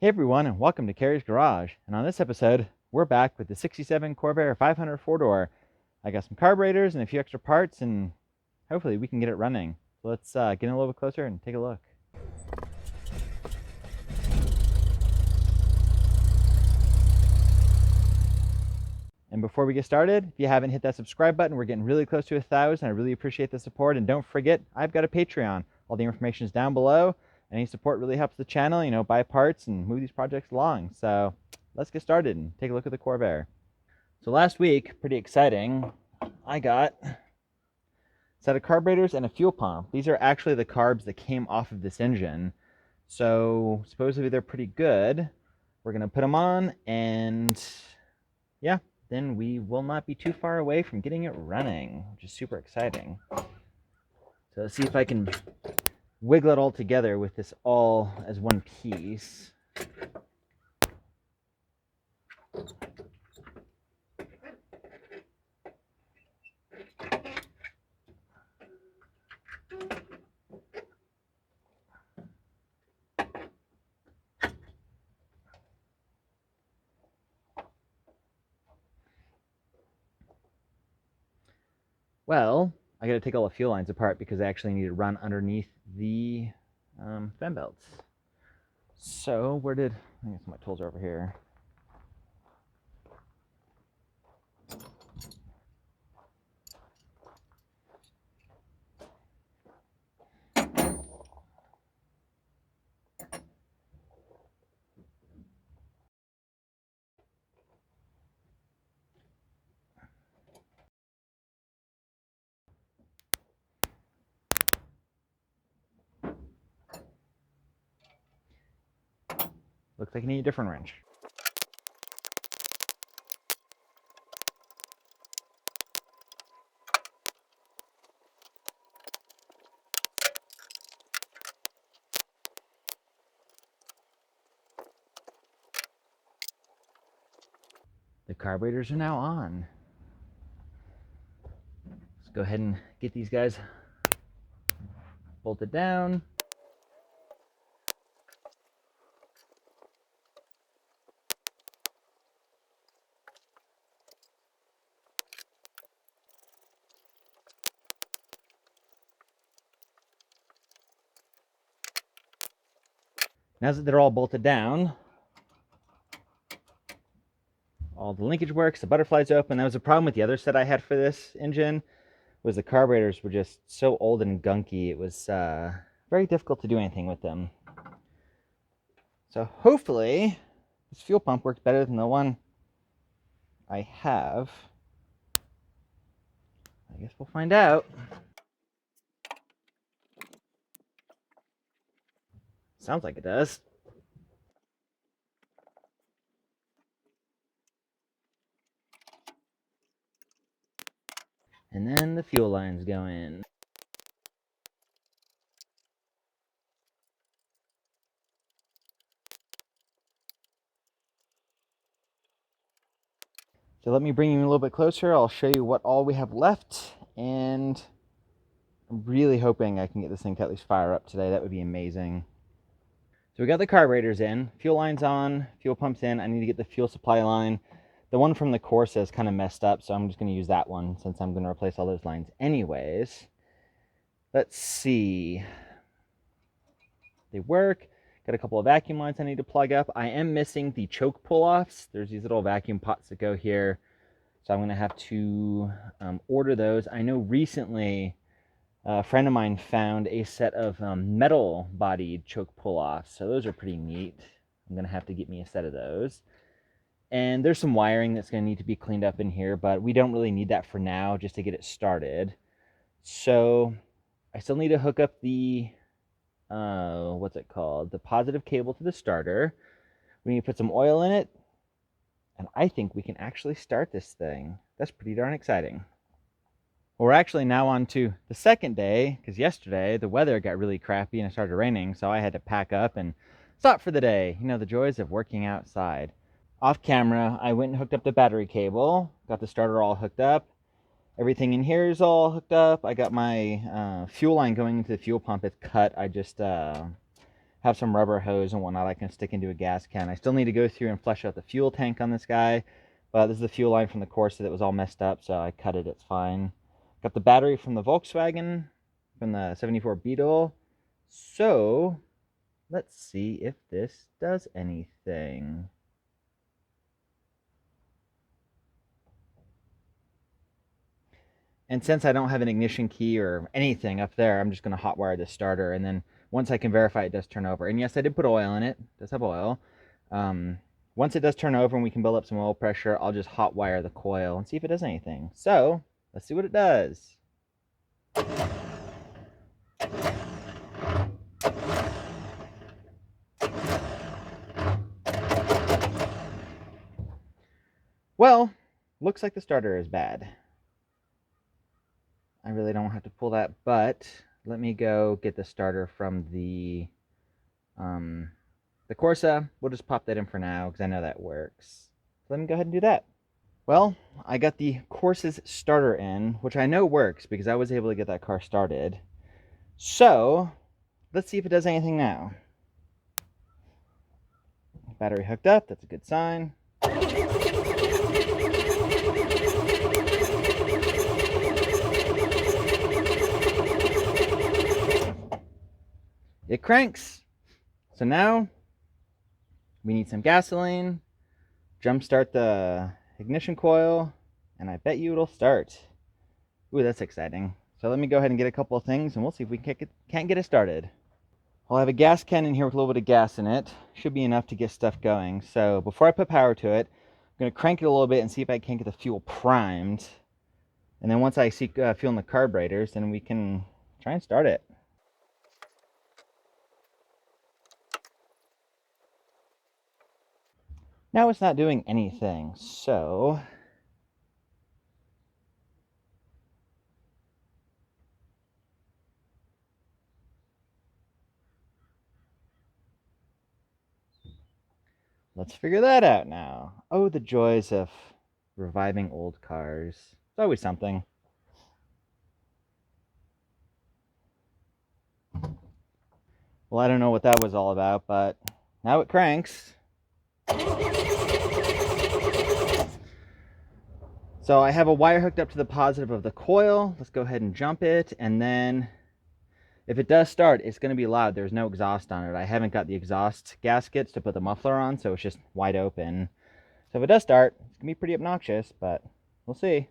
Hey everyone, and welcome to Carysgarage. And on this episode, we're back with the 67 Corvair 500 four-door. I got some carburetors and a few extra parts, and hopefully we can get it running. So let's get in a little bit closer and take a look. And before we get started, if you haven't hit that subscribe button, we're getting really close to 1,000. I really appreciate the support. And don't forget, I've got a Patreon. All the information is down below. Any support really helps the channel, buy parts and move these projects along. So let's get started and take a look at the Corvair. So last week, pretty exciting, I got a set of carburetors and a fuel pump. These are actually the carbs that came off of this engine. So supposedly they're pretty good. We're going to put them on, and yeah, then we will not be too far away from getting it running, which is super exciting. So let's see if I can wiggle it all together with this all as one piece. Well, I got to take all the fuel lines apart because I actually need to run underneath the fan belts. So I guess my tools are over here. Looks like I need a different wrench. The carburetors are now on. Let's go ahead and get these guys bolted down. Now that they're all bolted down, all the linkage works, the butterfly's open. That was a problem with the other set I had for this engine, was the carburetors were just so old and gunky. It was very difficult to do anything with them. So hopefully this fuel pump works better than the one I have. I guess we'll find out. Sounds like it does. And then the fuel lines go in. So let me bring you a little bit closer. I'll show you what all we have left, and I'm really hoping I can get this thing to at least fire up today. That would be amazing. So we got the carburetors in, fuel lines on, fuel pumps in. I need to get the fuel supply line. The one from the Corsa is kind of messed up, so I'm just going to use that one since I'm going to replace all those lines anyways. Let's see. They work. Got a couple of vacuum lines I need to plug up. I am missing the choke pull-offs. There's these little vacuum pots that go here, so I'm going to have to order those. I know recently a friend of mine found a set of metal-bodied choke pull-offs, so those are pretty neat. I'm going to have to get me a set of those. And there's some wiring that's going to need to be cleaned up in here, but we don't really need that for now, just to get it started. So I still need to hook up the, what's it called? The positive cable to the starter. We need to put some oil in it, and I think we can actually start this thing. That's pretty darn exciting. Well, we're actually now on to the second day, because yesterday the weather got really crappy and it started raining, so I had to pack up and stop for the day. The joys of working outside. Off camera, I went and hooked up the battery cable, got the starter all hooked up. Everything in here is all hooked up. I got my fuel line going into the fuel pump. It's cut. I just have some rubber hose and whatnot I can stick into a gas can. I still need to go through and flush out the fuel tank on this guy, but this is the fuel line from the Corsa that was all messed up, so I cut it. It's fine. Got the battery from the Volkswagen, from the 74 Beetle. So let's see if this does anything. And since I don't have an ignition key or anything up there, I'm just going to hotwire the starter. And then once I can verify it does turn over. And yes, I did put oil in it. It does have oil. Once it does turn over and we can build up some oil pressure, I'll just hotwire the coil and see if it does anything. So let's see what it does. Well, looks like the starter is bad. I really don't have to pull that, but let me go get the starter from the Corsa. We'll just pop that in for now because I know that works. So let me go ahead and do that. Well, I got the Corsa's starter in, which I know works because I was able to get that car started. So let's see if it does anything now. Battery hooked up, that's a good sign. It cranks. So now we need some gasoline, jumpstart the ignition coil, and I bet you it'll start. Ooh, that's exciting. So let me go ahead and get a couple of things and we'll see if we can't get it started. Well, I have a gas can in here with a little bit of gas in it. Should be enough to get stuff going. So before I put power to it, I'm going to crank it a little bit and see if I can't get the fuel primed. And then once I see fuel in the carburetors, then we can try and start it. Now it's not doing anything, so let's figure that out now. Oh, the joys of reviving old cars. It's always something. Well, I don't know what that was all about, but now it cranks. So I have a wire hooked up to the positive of the coil. Let's go ahead and jump it, and then if it does start, it's going to be loud. There's no exhaust on it. I haven't got the exhaust gaskets to put the muffler on, so it's just wide open. So if it does start, it's going to be pretty obnoxious, but we'll see.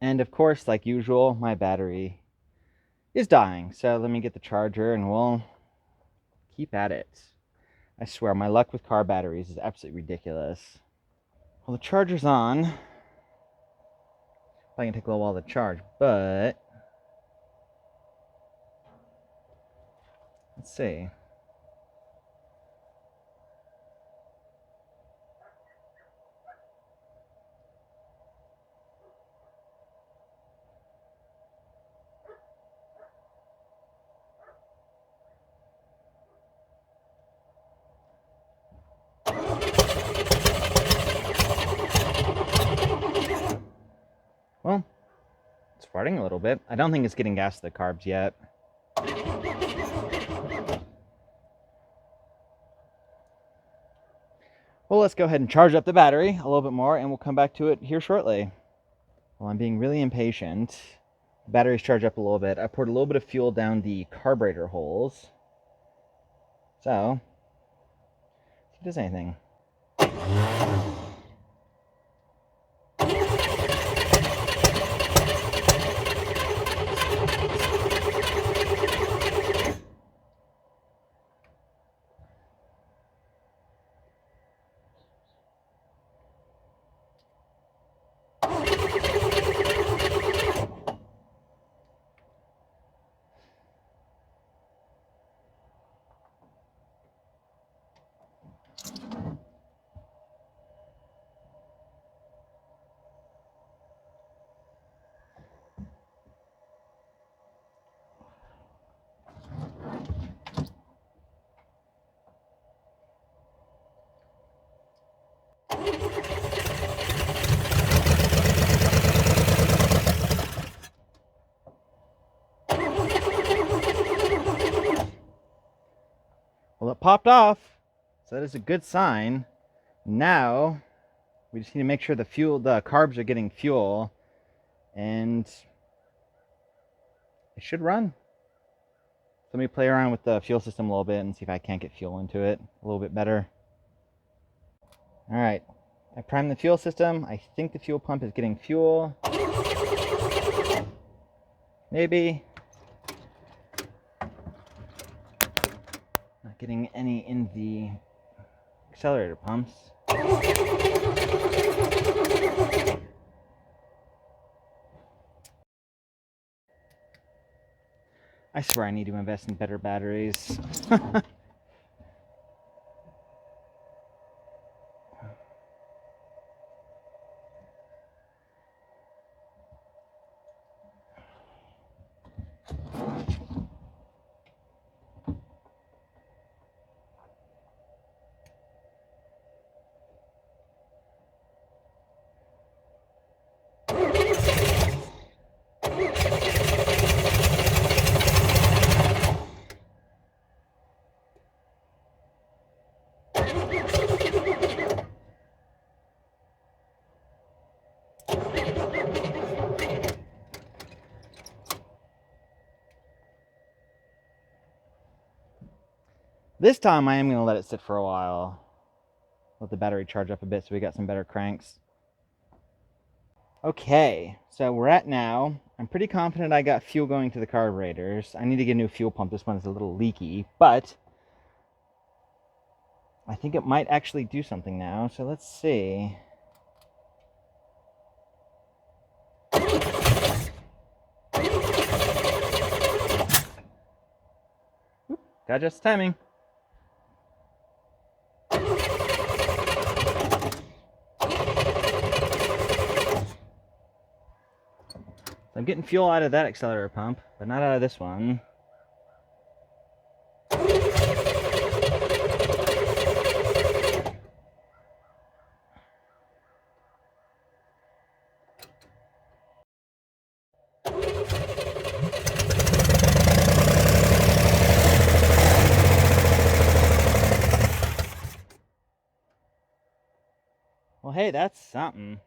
And of course, like usual, my battery is dying. So let me get the charger and we'll keep at it. I swear, my luck with car batteries is absolutely ridiculous. Well, the charger's on. Probably gonna take a little while to charge, but let's see. Well, it's farting a little bit. I don't think it's getting gas to the carbs yet. Well, let's go ahead and charge up the battery a little bit more and we'll come back to it here shortly. Well, I'm being really impatient. The battery's charged up a little bit. I poured a little bit of fuel down the carburetor holes. So, see if it does anything. popped off, so that is a good sign. Now we just need to make sure the carbs are getting fuel, and it should run. Let me play around with the fuel system a little bit and see if I can't get fuel into it a little bit better. All right, I primed the fuel system. I think the fuel pump is getting fuel. Maybe. Not getting any in the accelerator pumps. I swear I need to invest in better batteries. This time I am going to let it sit for a while. Let the battery charge up a bit so we got some better cranks. Okay, so we're at now. I'm pretty confident I got fuel going to the carburetors. I need to get a new fuel pump. This one is a little leaky, but I think it might actually do something now. So let's see. Oop, got just timing. I'm getting fuel out of that accelerator pump, but not out of this one. Well, hey, that's something.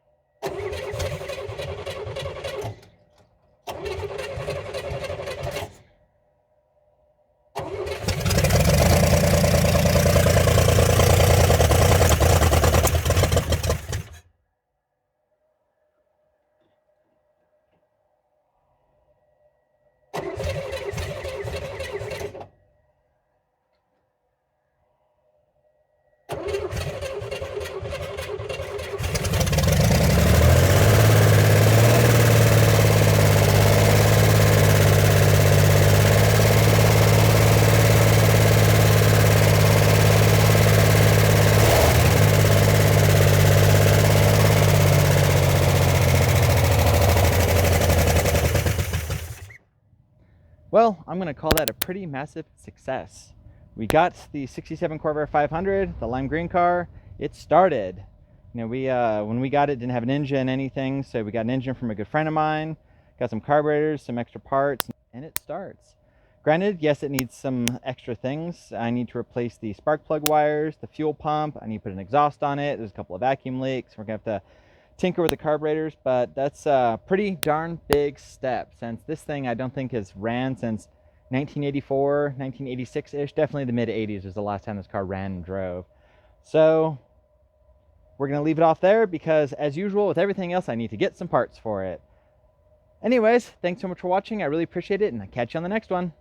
Well, I'm going to call that a pretty massive success. We got the 67 Corvair 500, the lime green car. It started. You know, when we got it, didn't have an engine, anything, so we got an engine from a good friend of mine, got some carburetors, some extra parts, and it starts. Granted, yes, it needs some extra things. I need to replace the spark plug wires, the fuel pump, I need to put an exhaust on it, there's a couple of vacuum leaks, we're going to have to tinker with the carburetors, but that's a pretty darn big step, since this thing I don't think has ran since 1984, 1986-ish. Definitely the mid-80s was the last time this car ran and drove. So we're going to leave it off there because, as usual with everything else, I need to get some parts for it. Anyways, thanks so much for watching. I really appreciate it, and I'll catch you on the next one.